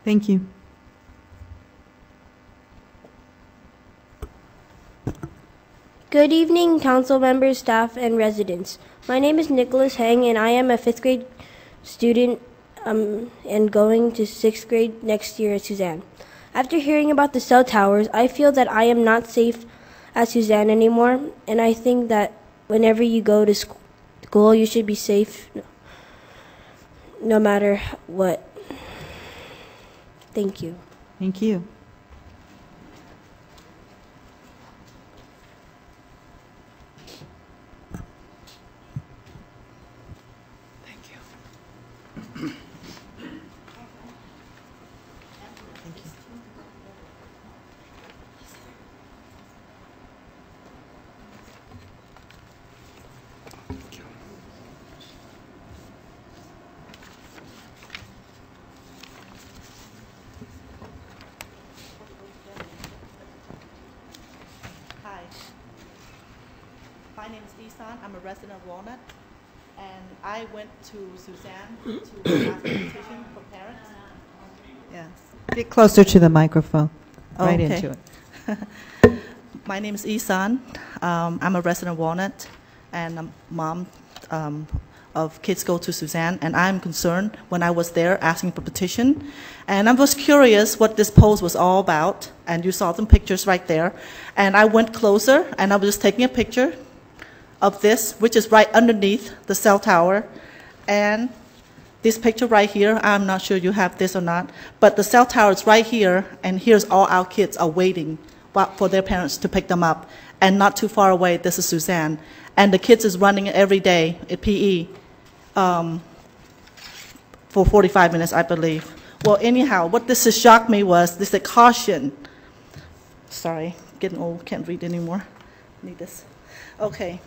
Thank you. Good evening, council members, staff, and residents. My name is Nicholas Heng, and I am a 5th grade student and going to 6th grade next year at Suzanne. After hearing about the cell towers, I feel that I am not safe at Suzanne anymore, and I think that whenever you go to school, you should be safe no matter what. Thank you. Thank you. Hi, my name is Ihsan. I'm a resident of Walnut, and I went to Suzanne to ask a petition for parents. Yes. Get closer to the microphone. Right Okay. into it. My name is Ihsan. I'm a resident of Walnut, and I'm mom of kids go to Suzanne, and I'm concerned when I was there asking for petition. And I was curious what this post was all about, and you saw some pictures right there. And I went closer, and I was just taking a picture of this, which is right underneath the cell tower. And this picture right here, I'm not sure you have this or not, but the cell tower is right here, and here's all our kids are waiting for their parents to pick them up. And not too far away, this is Suzanne. And the kids is running every day at PE for 45 minutes, I believe. Well, anyhow, what this has shocked me was this said caution. Sorry, getting old, can't read anymore. Need this. Okay.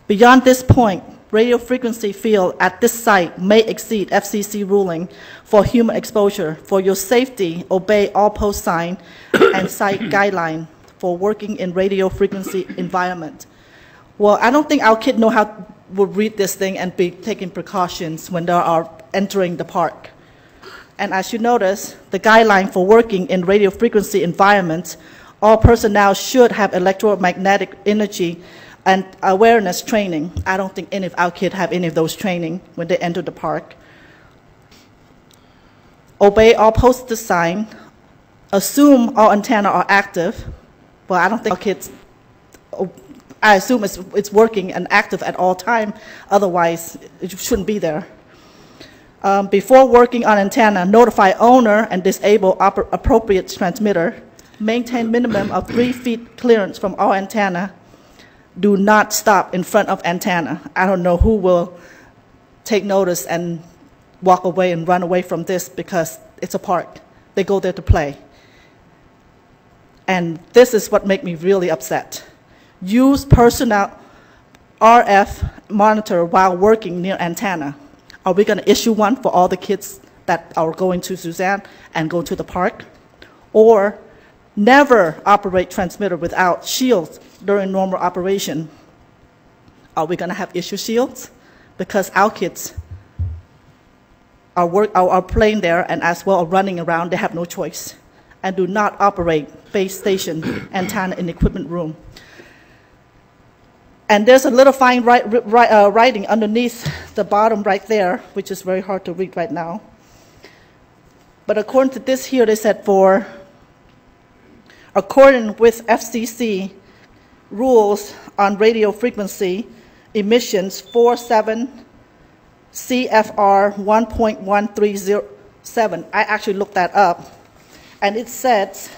Beyond this point, radio frequency field at this site may exceed FCC ruling for human exposure. For your safety, obey all post sign and site guideline for working in radio frequency environment. Well, I don't think our kids know how will read this thing and be taking precautions when they are entering the park. And as you notice, the guideline for working in radio frequency environments, all personnel should have electromagnetic energy and awareness training. I don't think any of our kids have any of those training when they enter the park. Obey all posted sign. Assume all antenna are active. Well, I don't think our kids, I assume it's working and active at all time. Otherwise, it shouldn't be there. Before working on antenna, notify owner and disable appropriate transmitter. Maintain minimum of 3 feet clearance from all antenna. Do not stop in front of antenna. I don't know who will take notice and walk away and run away from this because it's a park. They go there to play. And this is what makes me really upset. Use personal RF monitor while working near antenna. Are we going to issue one for all the kids that are going to Suzanne and go to the park? Or never operate transmitter without shields during normal operation. Are we going to have issue shields? Because our kids are playing there and as well running around, they have no choice. And do not operate base station antenna in the equipment room. And there's a little fine writing underneath the bottom right there, which is very hard to read right now. But according to this here, they said according with FCC rules on radio frequency emissions 47 CFR 1.137. I actually looked that up, and it says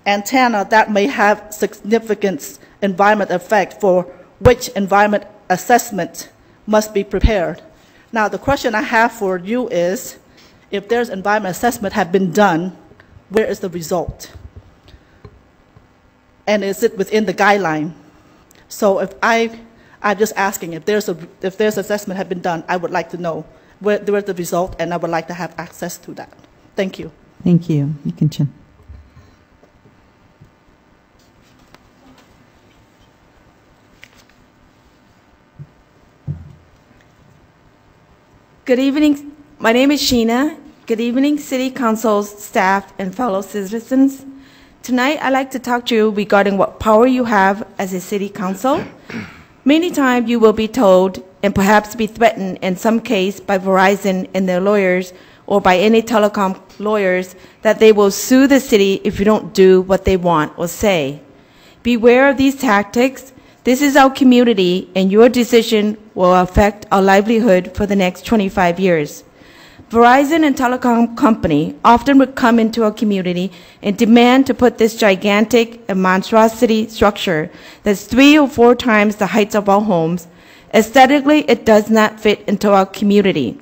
antenna that may have significant environment effect for which environment assessment must be prepared. Now, the question I have for you is, if there's environment assessment have been done, where is the result? And is it within the guideline? So if I'm just asking if there's assessment have been done, I would like to know where's the result, and I would like to have access to that. Thank you. Thank you. You can chin. Good evening. My name is Sheena, Good evening, City Council staff and fellow citizens. Tonight, I'd like to talk to you regarding what power you have as a City Council. Many times you will be told and perhaps be threatened in some case by Verizon and their lawyers or by any telecom lawyers that they will sue the city if you don't do what they want or say. Beware of these tactics. This is our community and your decision will affect our livelihood for the next 25 years. Verizon and telecom company often would come into our community and demand to put this gigantic and monstrosity structure that's 3 or 4 times the height of our homes. Aesthetically, it does not fit into our community.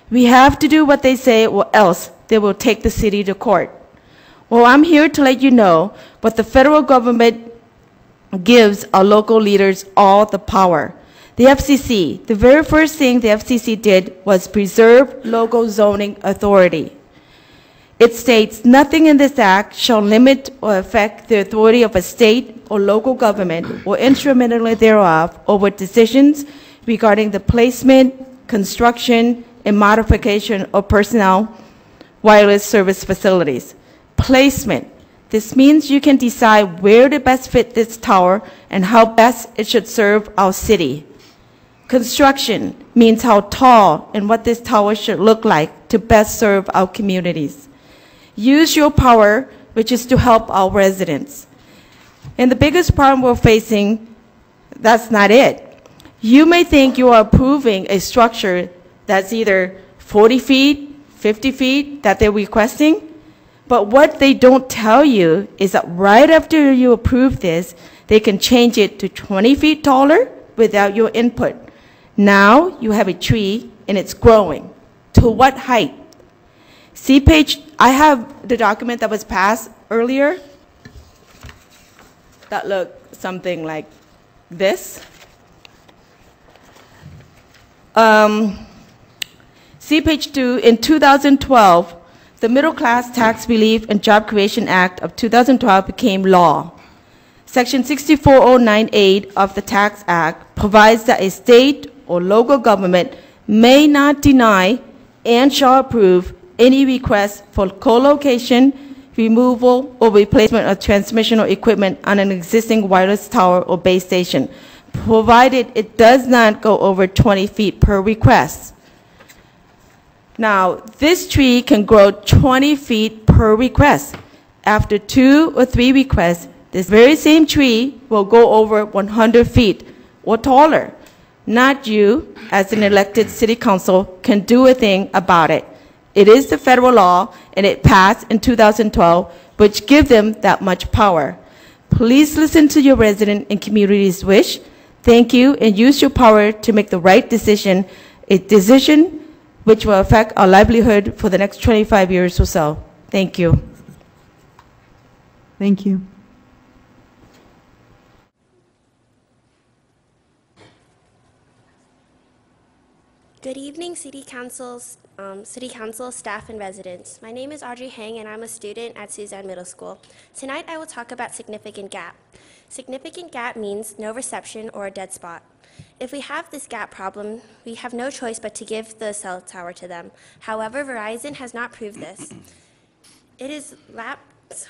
We have to do what they say or else they will take the city to court. Well, I'm here to let you know what the federal government gives our local leaders all the power. The FCC, the very first thing the FCC did was preserve local zoning authority. It states, nothing in this act shall limit or affect the authority of a state or local government or instrumentally thereof over decisions regarding the placement, construction, and modification of personnel wireless service facilities. Placement. This means you can decide where to best fit this tower and how best it should serve our city. Construction means how tall and what this tower should look like to best serve our communities. Use your power, which is to help our residents. And the biggest problem we're facing, that's not it. You may think you are approving a structure that's either 40 feet, 50 feet that they're requesting, but what they don't tell you is that right after you approve this, they can change it to 20 feet taller without your input. Now you have a tree and it's growing. To what height? See page, I have the document that was passed earlier that looked something like this. See page 2, in 2012, the Middle Class Tax Relief and Job Creation Act of 2012 became law. Section 64098 of the Tax Act provides that a state or local government may not deny and shall approve any request for co-location, removal, or replacement of transmission or equipment on an existing wireless tower or base station, provided it does not go over 20 feet per request. Now, this tree can grow 20 feet per request. After 2 or 3 requests, this very same tree will go over 100 feet or taller. Not you, as an elected city council, can do a thing about it. It is the federal law, and it passed in 2012, which gives them that much power. Please listen to your resident and community's wish. Thank you, and use your power to make the right decision, a decision which will affect our livelihood for the next 25 years or so. Thank you. Thank you. Good evening, City Council staff and residents. My name is Audrey Hang, and I'm a student at Ihsan Middle School. Tonight, I will talk about significant gap. Significant gap means no reception or a dead spot. If we have this gap problem, we have no choice but to give the cell tower to them. However, Verizon has not proved this. It is lapped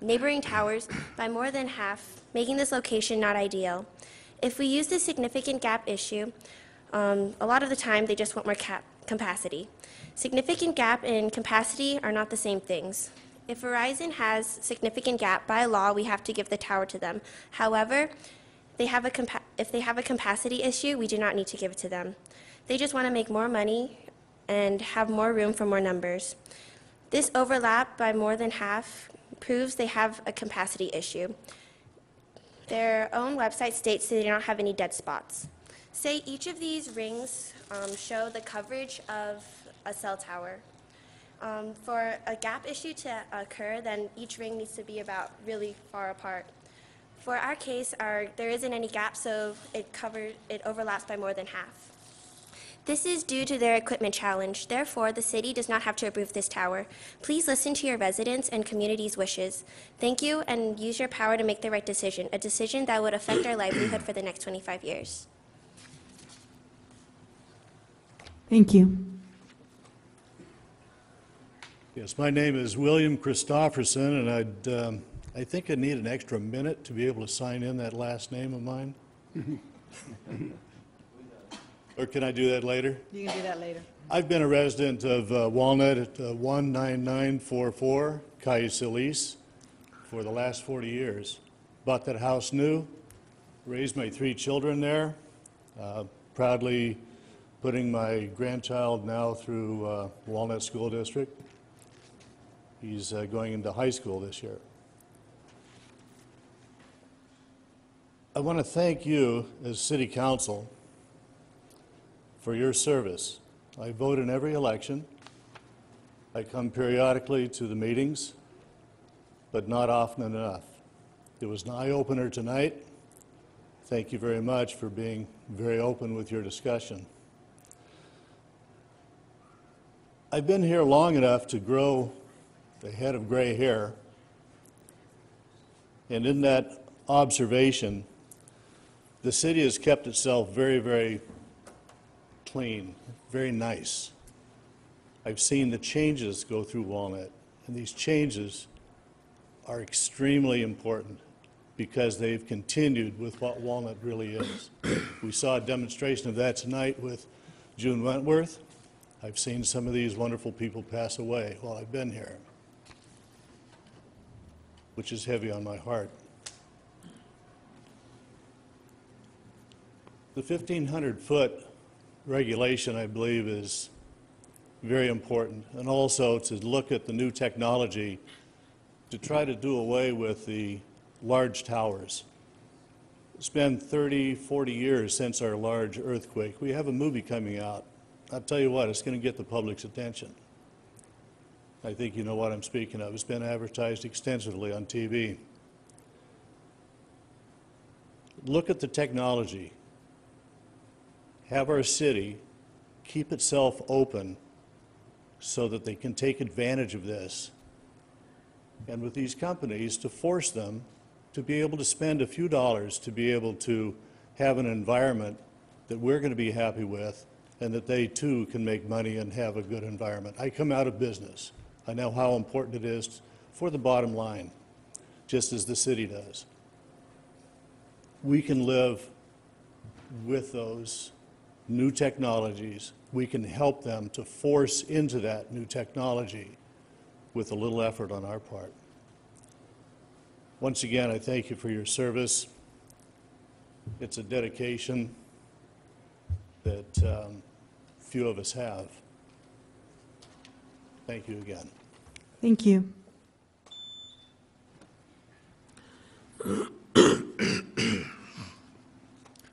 neighboring towers by more than half, making this location not ideal. If we use this significant gap issue, a lot of the time they just want more capacity. Significant gap and capacity are not the same things. If Verizon has significant gap, by law we have to give the tower to them. However, if they have a capacity issue, we do not need to give it to them. They just want to make more money and have more room for more numbers. This overlap by more than half proves they have a capacity issue. Their own website states they do not have any dead spots. Say each of these rings show the coverage of a cell tower. For a gap issue to occur, then each ring needs to be about really far apart. For our case, there isn't any gap, so it overlaps by more than half. This is due to their equipment challenge. Therefore, the city does not have to approve this tower. Please listen to your residents and community's wishes. Thank you, and use your power to make the right decision, a decision that would affect our livelihood for the next 25 years. Thank you. Yes, my name is William Christofferson, and I think I need an extra minute to be able to sign in that last name of mine. Or can I do that later? You can do that later. I've been a resident of Walnut at 19944 Cayuga Solis for the last 40 years. Bought that house new, raised my 3 children there, proudly putting my grandchild now through Walnut School District. He's going into high school this year. I want to thank you as City Council for your service. I vote in every election. I come periodically to the meetings, but not often enough. It was an eye-opener tonight. Thank you very much for being very open with your discussion. I've been here long enough to grow the head of gray hair, and in that observation, the city has kept itself very, very clean, very nice. I've seen the changes go through Walnut, and these changes are extremely important because they've continued with what Walnut really is. We saw a demonstration of that tonight with June Wentworth. I've seen some of these wonderful people pass away while I've been here, which is heavy on my heart. The 1,500-foot regulation, I believe, is very important, and also to look at the new technology to try to do away with the large towers. It's been 30, 40 years since our large earthquake. We have a movie coming out. I'll tell you what, it's going to get the public's attention. I think you know what I'm speaking of. It's been advertised extensively on TV. Look at the technology. Have our city keep itself open so that they can take advantage of this. And with these companies, to force them to be able to spend a few dollars to be able to have an environment that we're going to be happy with, and that they too can make money and have a good environment. I come out of business. I know how important it is for the bottom line, just as the city does. We can live with those new technologies. We can help them to force into that new technology with a little effort on our part. Once again, I thank you for your service. It's a dedication that few of us have. Thank you again. Thank you.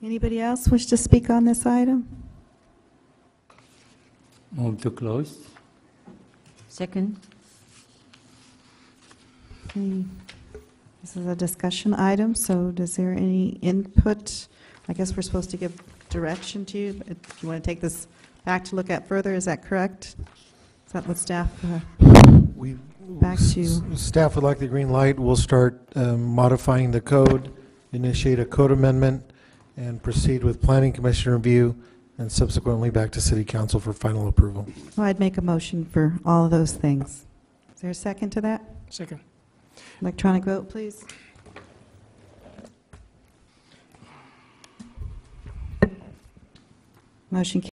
Anybody else wish to speak on this item? Move to close. Second. This is a discussion item, so is there any input? I guess we're supposed to give direction to you. If you want to take this back to look at further, is that correct? Is that what staff, back to? Staff would like the green light. We'll start modifying the code, initiate a code amendment, and proceed with Planning Commission review, and subsequently back to City Council for final approval. Well, I'd make a motion for all of those things. Is there a second to that? Second. Electronic vote, please. Motion